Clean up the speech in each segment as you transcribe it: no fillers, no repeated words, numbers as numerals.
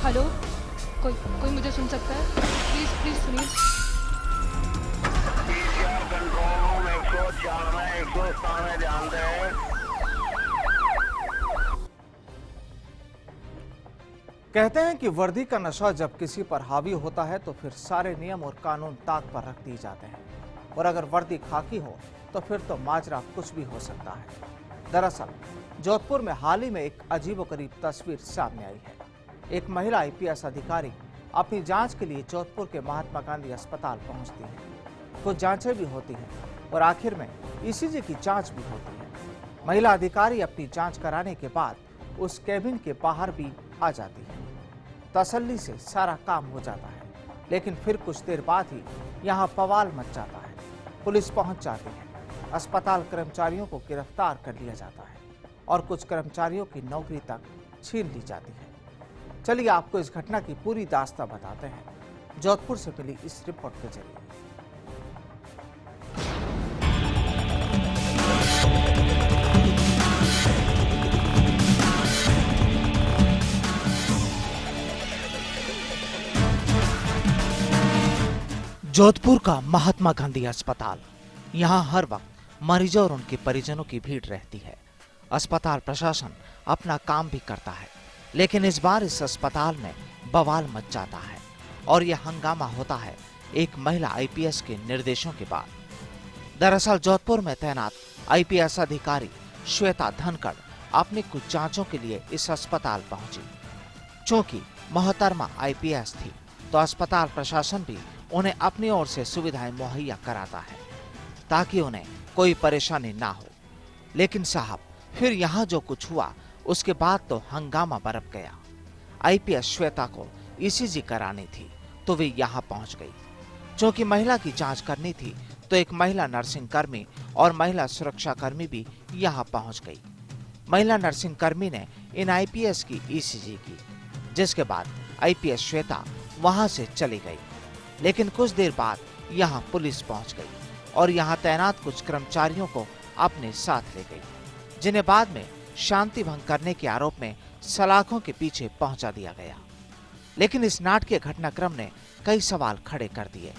Hello, कोई कोई मुझे सुन सकता है? प्लीज प्लीज सुनिए। कंट्रोल 104 में 100 में ध्यान दें। कहते हैं कि वर्दी का नशा जब किसी पर हावी होता है तो फिर सारे नियम और कानून ताक पर रख दिए जाते हैं, और अगर वर्दी खाकी हो तो फिर तो माजरा कुछ भी हो सकता है। दरअसल जोधपुर में हाल ही में एक अजीबोगरीब तस्वीर सामने आई है। एक महिला आईपीएस अधिकारी अपनी जांच के लिए जोधपुर के महात्मा गांधी अस्पताल पहुंचती है। कुछ जांचें भी होती हैं और आखिर में ईसीजी की जांच भी होती है। महिला अधिकारी अपनी जांच कराने के बाद उस केबिन के बाहर भी आ जाती है। तसल्ली से सारा काम हो जाता है, लेकिन फिर कुछ देर बाद ही यहाँ बवाल मच जाता है। पुलिस पहुंच जाती है, अस्पताल कर्मचारियों को गिरफ्तार कर लिया जाता है और कुछ कर्मचारियों की नौकरी तक छीन ली जाती है। चलिए आपको इस घटना की पूरी दास्तां बताते हैं, जोधपुर से मिली इस रिपोर्ट के जरिए। जोधपुर का महात्मा गांधी अस्पताल, यहाँ हर वक्त मरीजों और उनके परिजनों की भीड़ रहती है। अस्पताल प्रशासन अपना काम भी करता है, लेकिन इस बार इस अस्पताल में बवाल मच जाता है और यह हंगामा होता है एक महिला आईपीएस के निर्देशों के बाद। दरअसल जोधपुर में तैनात आईपीएस अधिकारी श्वेता धनखड़ अपनी कुछ जांचों के लिए इस अस्पताल पहुंची। चूंकि मोहतरमा आईपीएस थी तो अस्पताल प्रशासन भी उन्हें अपनी ओर से सुविधाएं मुहैया कराता है ताकि उन्हें कोई परेशानी ना हो। लेकिन साहब, फिर यहाँ जो कुछ हुआ उसके बाद तो हंगामा बरप गया। आईपीएस श्वेता को ईसीजी करानी थी तो वे यहाँ पहुँच गई। चूंकि महिला की जांच करनी थी तो एक महिला नर्सिंग कर्मी और महिला सुरक्षा कर्मी भी यहाँ पहुँच गई। महिला नर्सिंग कर्मी ने इन आईपीएस की ईसीजी की, जिसके बाद आईपीएस श्वेता वहां से चली गई। लेकिन कुछ देर बाद यहाँ पुलिस पहुंच गई और यहाँ तैनात कुछ कर्मचारियों को अपने साथ ले गई, जिन्हें बाद में शांति भंग करने के आरोप में सलाखों के पीछे पहुंचा दिया गया। लेकिन इस नाटकीय घटनाक्रम ने कई सवाल खड़े कर दिए।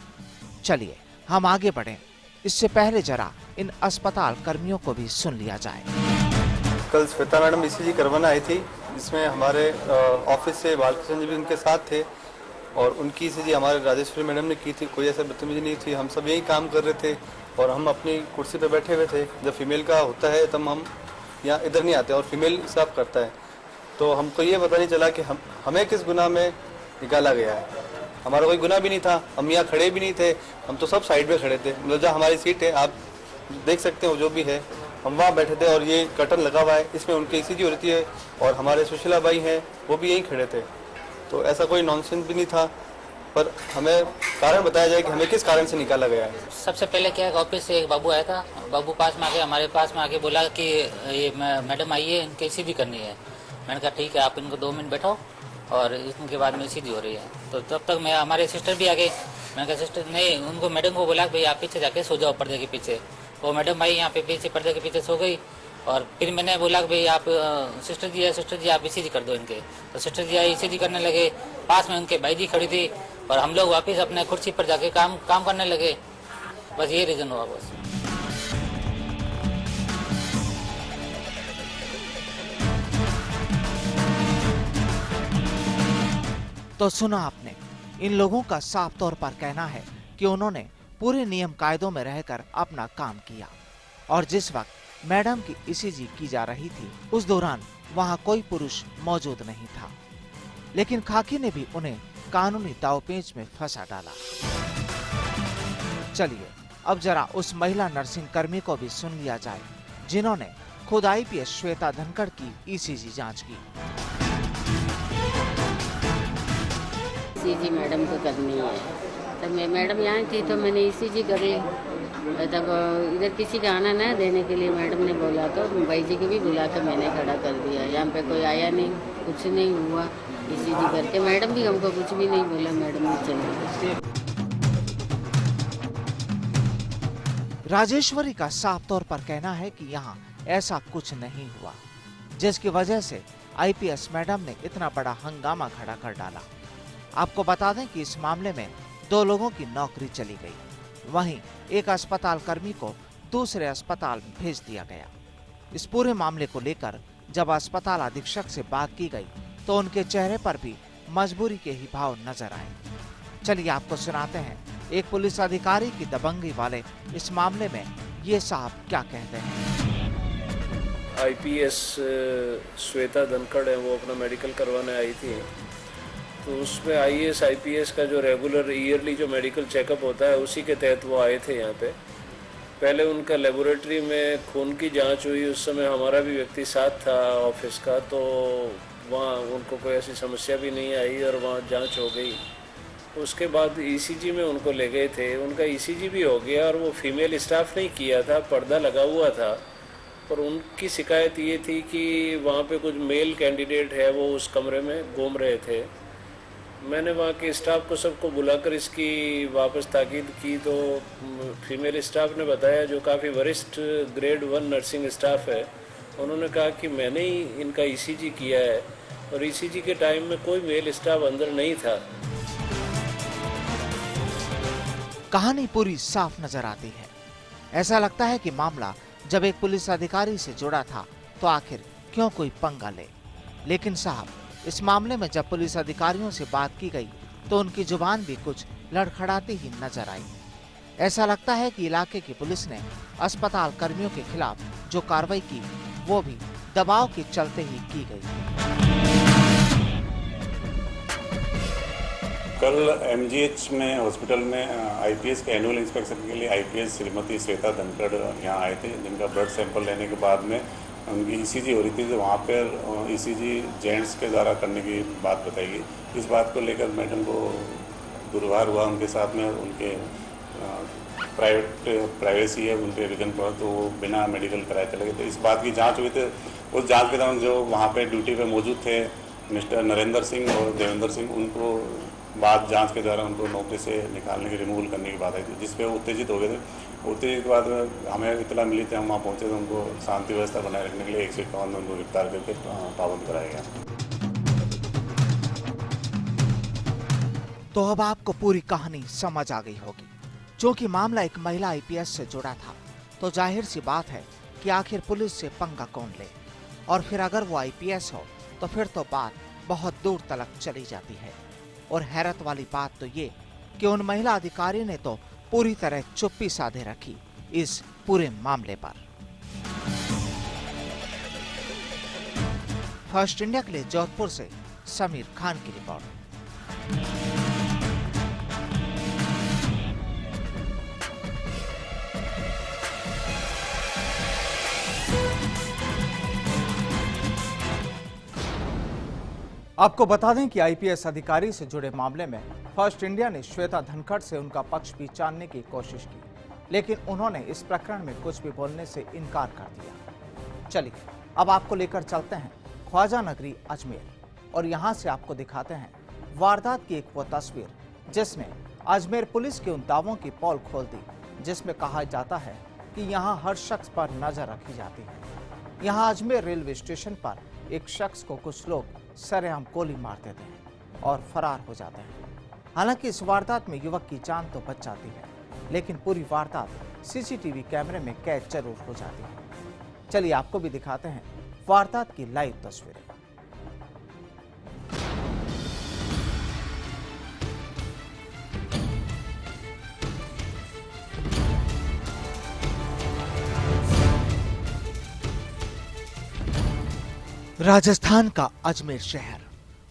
चलिए हम आगे बढ़ें, इससे पहले जरा इन अस्पताल कर्मियों को भी सुन लिया जाए। कल श्वेता मैडम ईसीजी करवाना आई थी, जिसमें हमारे ऑफिस से बालकृष्ण जी भी उनके साथ थे और उनकी ईसीजी हमारे राजेश्वरी मैडम ने की थी। कोई ऐसा बदतमीजी नहीं थी, हम सब यही काम कर रहे थे और हम अपनी कुर्सी पे बैठे हुए थे। जब फीमेल का होता है तब हम यहाँ इधर नहीं आते और फीमेल हिसाब करता है, तो हमको ये पता नहीं चला कि हमें किस गुनाह में निकाला गया है। हमारा कोई गुनाह भी नहीं था, हम यहाँ खड़े भी नहीं थे, हम तो सब साइड पे खड़े थे। मतलब जहाँ हमारी सीट है आप देख सकते हो जो भी है, हम वहाँ बैठे थे और ये कर्टन लगा हुआ है, इसमें उनकी ईसीजी हो रही है और हमारे सुशीला बाई हैं वो भी यहीं खड़े थे। तो ऐसा कोई नॉनसेंस भी नहीं था, पर हमें कारण बताया जाए कि हमें किस कारण से निकाला गया है। सबसे पहले क्या है, ऑफिस से एक बाबू आया था। बाबू पास में आके हमारे पास में आके बोला कि ये मैडम आई है, इनकी ईसीजी करनी है। मैंने कहा ठीक है, आप इनको 2 मिनट बैठो और इनके बाद में ईसीजी हो रही है। तो तब तक मैं हमारे सिस्टर भी आ गए। मैंने कहा सिस्टर नहीं, उनको मैडम को बोला भाई आप पीछे जाके सो जाओ पर्दे के पीछे। वो मैडम भाई यहाँ पे पीछे पर्दे के पीछे सो गई और फिर मैंने बोला कि भाई आप सिस्टर जी आप ईसीजी कर दो इनके। तो सिस्टर जी ईसीजी करने लगे, पास में उनके भाई जी खड़ी थी और हम लोग वापस अपने कुर्सी पर जाके काम करने लगे। बस ये रीजन हुआ बस। तो सुना आपने, इन लोगों का साफ तौर पर कहना है कि उन्होंने पूरे नियम कायदों में रहकर अपना काम किया और जिस वक्त मैडम की ईसीजी की जा रही थी उस दौरान वहां कोई पुरुष मौजूद नहीं था। लेकिन खाकी ने भी उन्हें कानूनी दांवपेच में फंसा डाला। चलिए अब जरा उस महिला नर्सिंग कर्मी को भी सुन लिया जाए जिन्होंने खुद आईपीएस श्वेता धनखड़ की ईसीजी जांच की। ईसीजी मैडम को करनी है, तब मैं मैडम यहाँ थी तो मैंने ईसीजी कर ली। तब इधर किसी का आना ना देने के लिए मैडम ने बोला तो भाई जी को भी बुला कर मैंने खड़ा कर दिया। यहाँ पे कोई आया नहीं, कुछ नहीं हुआ। ईसीजी करके मैडम भी हमको कुछ भी नहीं बोला, मैडम ने चली। राजेश्वरी का साफ तौर पर कहना है कि यहाँ ऐसा कुछ नहीं हुआ, जिसकी वजह से आईपीएस मैडम ने इतना बड़ा हंगामा खड़ा कर डाला। आपको बता दें कि इस मामले में 2 लोगों की नौकरी चली गई। वहीं एक अस्पताल कर्मी को दूसरे अस्पताल में भेज दिया गया। इस पूरे मामले को लेकर जब अस्पताल अधीक्षक से बात की गई तो उनके चेहरे पर भी मजबूरी के ही भाव नजर आए। चलिए आपको सुनाते हैं एक पुलिस अधिकारी की दबंगी वाले इस मामले में ये साहब क्या कहते हैं। आईपीएस श्वेता धनखड़ है, वो अपना मेडिकल करवाने आई थी। तो उसमें आईएएस आईपीएस का जो रेगुलर ईयरली जो मेडिकल चेकअप होता है उसी के तहत वो आए थे यहाँ पे। पहले उनका लेबोरेटरी में खून की जांच हुई, उस समय हमारा भी व्यक्ति साथ था ऑफिस का, तो वहाँ उनको कोई ऐसी समस्या भी नहीं आई और वहाँ जांच हो गई। उसके बाद ईसीजी में उनको ले गए थे, उनका ईसीजी भी हो गया और वो फीमेल स्टाफ नहीं किया था, पर्दा लगा हुआ था। पर उनकी शिकायत ये थी कि वहाँ पे कुछ मेल कैंडिडेट है वो उस कमरे में घूम रहे थे। मैंने वहाँ के स्टाफ को सबको बुलाकर इसकी वापस ताकीद की तो फीमेल स्टाफ ने बताया, जो काफ़ी वरिष्ठ ग्रेड 1 नर्सिंग स्टाफ है, उन्होंने कहा कि मैंने ही इनका ईसीजी किया है और ईसीजी के टाइम में कोई मेल स्टाफ अंदर नहीं था। कहानी पूरी साफ नजर आती है। ऐसा लगता है कि मामला जब एक पुलिस अधिकारी से जुड़ा था तो आखिर क्यों कोई पंगा ले। लेकिन साहब, इस मामले में जब पुलिस अधिकारियों से बात की गई तो उनकी जुबान भी कुछ लड़खड़ाती ही नजर आई। ऐसा लगता है कि इलाके की पुलिस ने अस्पताल कर्मियों के खिलाफ जो कार्रवाई की वो भी दबाव के चलते ही की गई। कल एमजीएच में हॉस्पिटल में आईपीएस के एनुअल इंस्पेक्शन के लिए आईपीएस श्रीमती श्वेता धनखड़ यहाँ आए थे, जिनका ब्लड सैंपल लेने के बाद में उनकी ईसीजी हो रही थी। तो वहाँ पर ईसीजी जेंट्स के द्वारा करने की बात बताई गई। इस बात को लेकर मैडम को दुर्व्यवहार हुआ उनके साथ में, उनके प्राइवेसी है उनके रीजन पर, तो वो बिना मेडिकल कराए चले गए। तो इस बात की जांच हुई थी। उस जांच के दौरान जो वहाँ पे ड्यूटी पे मौजूद थे मिस्टर नरेंद्र सिंह और देवेंद्र सिंह, उनको बाद जांच के द्वारा उनको नौकरी से निकालने की, रिमूवल करने की बात आई थी, जिसपे वो उत्तेजित हो गए थे। उत्तेजित के बाद हमें इतला मिली थी, हम वहाँ पहुँचे तो उनको शांति व्यवस्था बनाए रखने के लिए 151 में उनको गिरफ्तार करके पाबंद कराया गया। तो अब आपको पूरी कहानी समझ आ गई होगी। क्योंकि मामला एक महिला आईपीएस से जुड़ा था तो जाहिर सी बात है कि आखिर पुलिस से पंगा कौन ले, और फिर अगर वो आईपीएस हो तो फिर तो बात बहुत दूर तक चली जाती है। और हैरत वाली बात तो ये कि उन महिला अधिकारी ने तो पूरी तरह चुप्पी साधे रखी इस पूरे मामले पर। फर्स्ट इंडिया के लिए जोधपुर से समीर खान की रिपोर्ट। आपको बता दें कि आईपीएस अधिकारी से जुड़े मामले में फर्स्ट इंडिया ने श्वेता धनखड़ से उनका पक्ष भी जानने की कोशिश की, लेकिन उन्होंने इस प्रकरण में कुछ भी बोलने से इनकार कर दिया। चलिए अब आपको लेकर चलते हैं ख्वाजा नगरी अजमेर और यहां से आपको दिखाते हैं वारदात की एक वो तस्वीर जिसने अजमेर पुलिस के उन दावों की पोल खोल दी जिसमें कहा जाता है कि यहां हर शख्स पर नजर रखी जाती है। यहां अजमेर रेलवे स्टेशन पर एक शख्स को कुछ लोग सरेआम गोली मार देते हैं और फरार हो जाते हैं। हालांकि इस वारदात में युवक की जान तो बच जाती है, लेकिन पूरी वारदात सीसीटीवी कैमरे में कैद जरूर हो जाती है। चलिए आपको भी दिखाते हैं वारदात की लाइव तस्वीरें। राजस्थान का अजमेर शहर,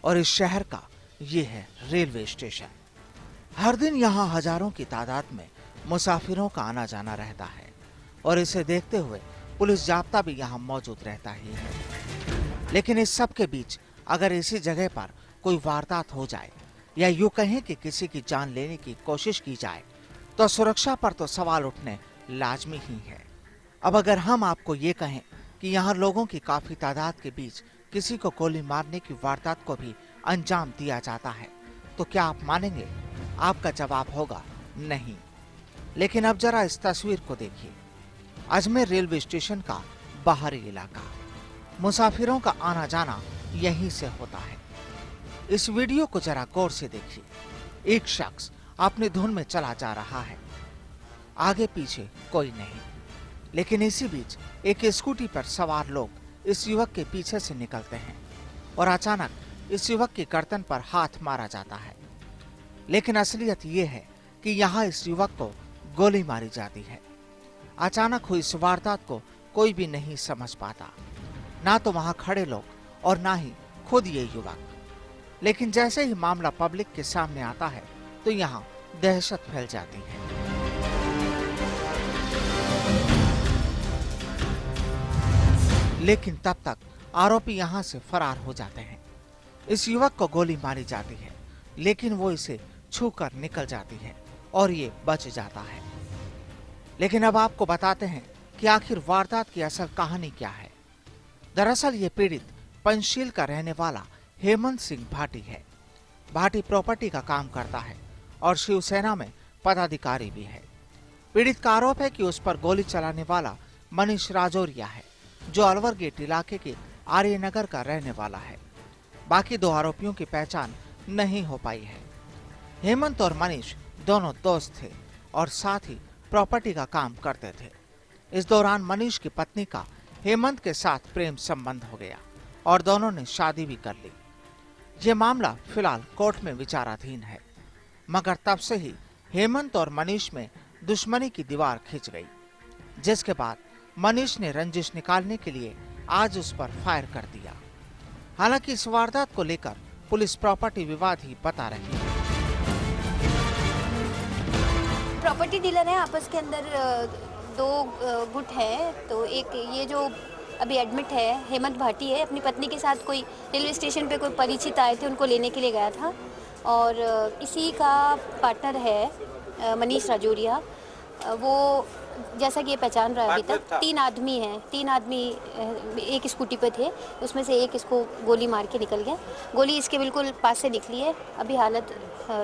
और इस शहर का ये है रेलवे स्टेशन। हर दिन यहाँ हजारों की तादाद में मुसाफिरों का आना जाना रहता है और इसे देखते हुए पुलिस जाब्ता भी यहाँ मौजूद रहता ही है। लेकिन इस सब के बीच अगर इसी जगह पर कोई वारदात हो जाए या यूं कहें कि किसी की जान लेने की कोशिश की जाए तो सुरक्षा पर तो सवाल उठने लाजमी ही है। अब अगर हम आपको ये कहें कि यहाँ लोगों की काफी तादाद के बीच किसी को गोली मारने की वारदात को भी अंजाम दिया जाता है तो क्या आप मानेंगे? आपका जवाब होगा नहीं। लेकिन अब जरा इस तस्वीर को देखिए। अजमेर रेलवे स्टेशन का बाहरी इलाका, मुसाफिरों का आना जाना यहीं से होता है। इस वीडियो को जरा गौर से देखिए। एक शख्स अपनी धुन में चला जा रहा है, आगे पीछे कोई नहीं, लेकिन इसी बीच एक स्कूटी पर सवार लोग इस युवक के पीछे से निकलते हैं और अचानक इस युवक की गर्दन पर हाथ मारा जाता है। लेकिन असलियत ये है कि यहाँ इस युवक को गोली मारी जाती है। अचानक हुई इस वारदात को कोई भी नहीं समझ पाता, ना तो वहां खड़े लोग और ना ही खुद ये युवक। लेकिन जैसे ही मामला पब्लिक के सामने आता है तो यहाँ दहशत फैल जाती है। लेकिन तब तक आरोपी यहाँ से फरार हो जाते हैं। इस युवक को गोली मारी जाती है, लेकिन वो इसे छूकर निकल जाती है और ये बच जाता है। लेकिन अब आपको बताते हैं कि आखिर वारदात की असल कहानी क्या है। दरअसल ये पीड़ित पंचशील का रहने वाला हेमंत सिंह भाटी है। भाटी प्रॉपर्टी का काम करता है और शिवसेना में पदाधिकारी भी है। पीड़ित का आरोप है कि उस पर गोली चलाने वाला मनीष राजौरिया है, जो अलवर गेट इलाके के आर्यनगर का रहने वाला है। बाकी दो आरोपियों की पहचान नहीं हो पाई है। हेमंत और मनीष दोनों दोस्त थे और साथ ही प्रॉपर्टी का काम करते थे। इस दौरान मनीष की पत्नी का हेमंत के साथ प्रेम संबंध हो गया और दोनों ने शादी भी कर ली। ये मामला फिलहाल कोर्ट में विचाराधीन है, मगर तब से ही हेमंत और मनीष में दुश्मनी की दीवार खिंच गई, जिसके बाद मनीष ने रंजिश निकालने के लिए आज उस पर फायर कर दिया। हालांकि इस वारदात को लेकर पुलिस प्रॉपर्टी विवाद ही बता रही है। प्रॉपर्टी डीलर है, आपस के अंदर दो गुट है। तो एक ये जो अभी एडमिट है हेमंत भाटी है, अपनी पत्नी के साथ कोई रेलवे स्टेशन पे कोई परिचित आए थे, उनको लेने के लिए गया था। और इसी का पार्टनर है मनीष राजौरिया। वो जैसा कि ये पहचान रहा है अभी तक, तीन आदमी एक स्कूटी पे थे, उसमें से एक इसको गोली मार के निकल गया। गोली इसके बिल्कुल पास से निकली है। अभी हालत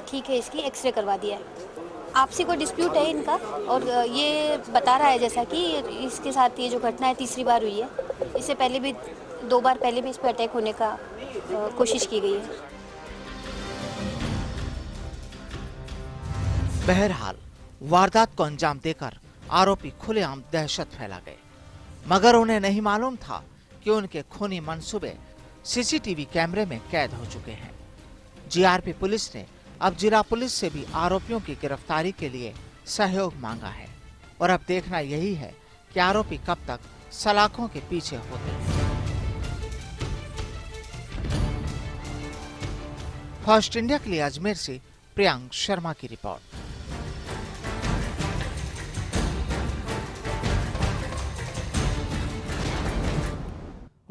ठीक है, इसकी एक्सरे करवा दिया है। आपसी कोई डिस्प्यूट है इनका और ये बता रहा है जैसा कि इसके साथ ये जो घटना है तीसरी बार हुई है। इससे पहले भी 2 बार पहले भी इस पर अटैक होने का कोशिश की गई है। बहरहाल वारदात को अंजाम देकर आरोपी खुलेआम दहशत फैला गए, मगर उन्हें नहीं मालूम था कि उनके खूनी मंसूबे सीसीटीवी कैमरे में कैद हो चुके हैं। जीआरपी पुलिस ने अब जिला पुलिस से भी आरोपियों की गिरफ्तारी के लिए सहयोग मांगा है और अब देखना यही है कि आरोपी कब तक सलाखों के पीछे होते हैं। फर्स्ट इंडिया के लिए अजमेर से प्रियांक शर्मा की रिपोर्ट।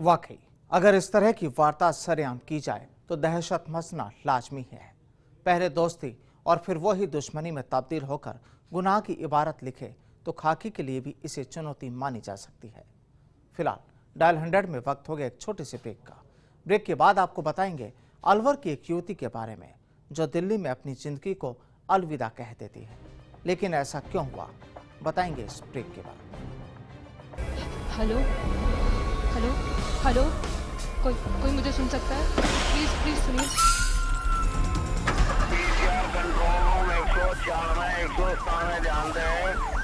वाकई अगर इस तरह की वारदात सरेआम की जाए तो दहशत मचना लाजमी है। पहले दोस्ती और फिर वही दुश्मनी में तब्दील होकर गुनाह की इबारत लिखे तो खाकी के लिए भी इसे चुनौती मानी जा सकती है। फिलहाल डायल 100 में वक्त हो गया एक छोटे से ब्रेक का। ब्रेक के बाद आपको बताएंगे अलवर की एक युवती के बारे में जो दिल्ली में अपनी जिंदगी को अलविदा कह देती है। लेकिन ऐसा क्यों हुआ, बताएंगे इस ब्रेक के बाद। हेलो हेलो हेलो, कोई मुझे सुन सकता है? प्लीज सुनिए। कंट्रोल रूम 104 में 197 ध्यान दें।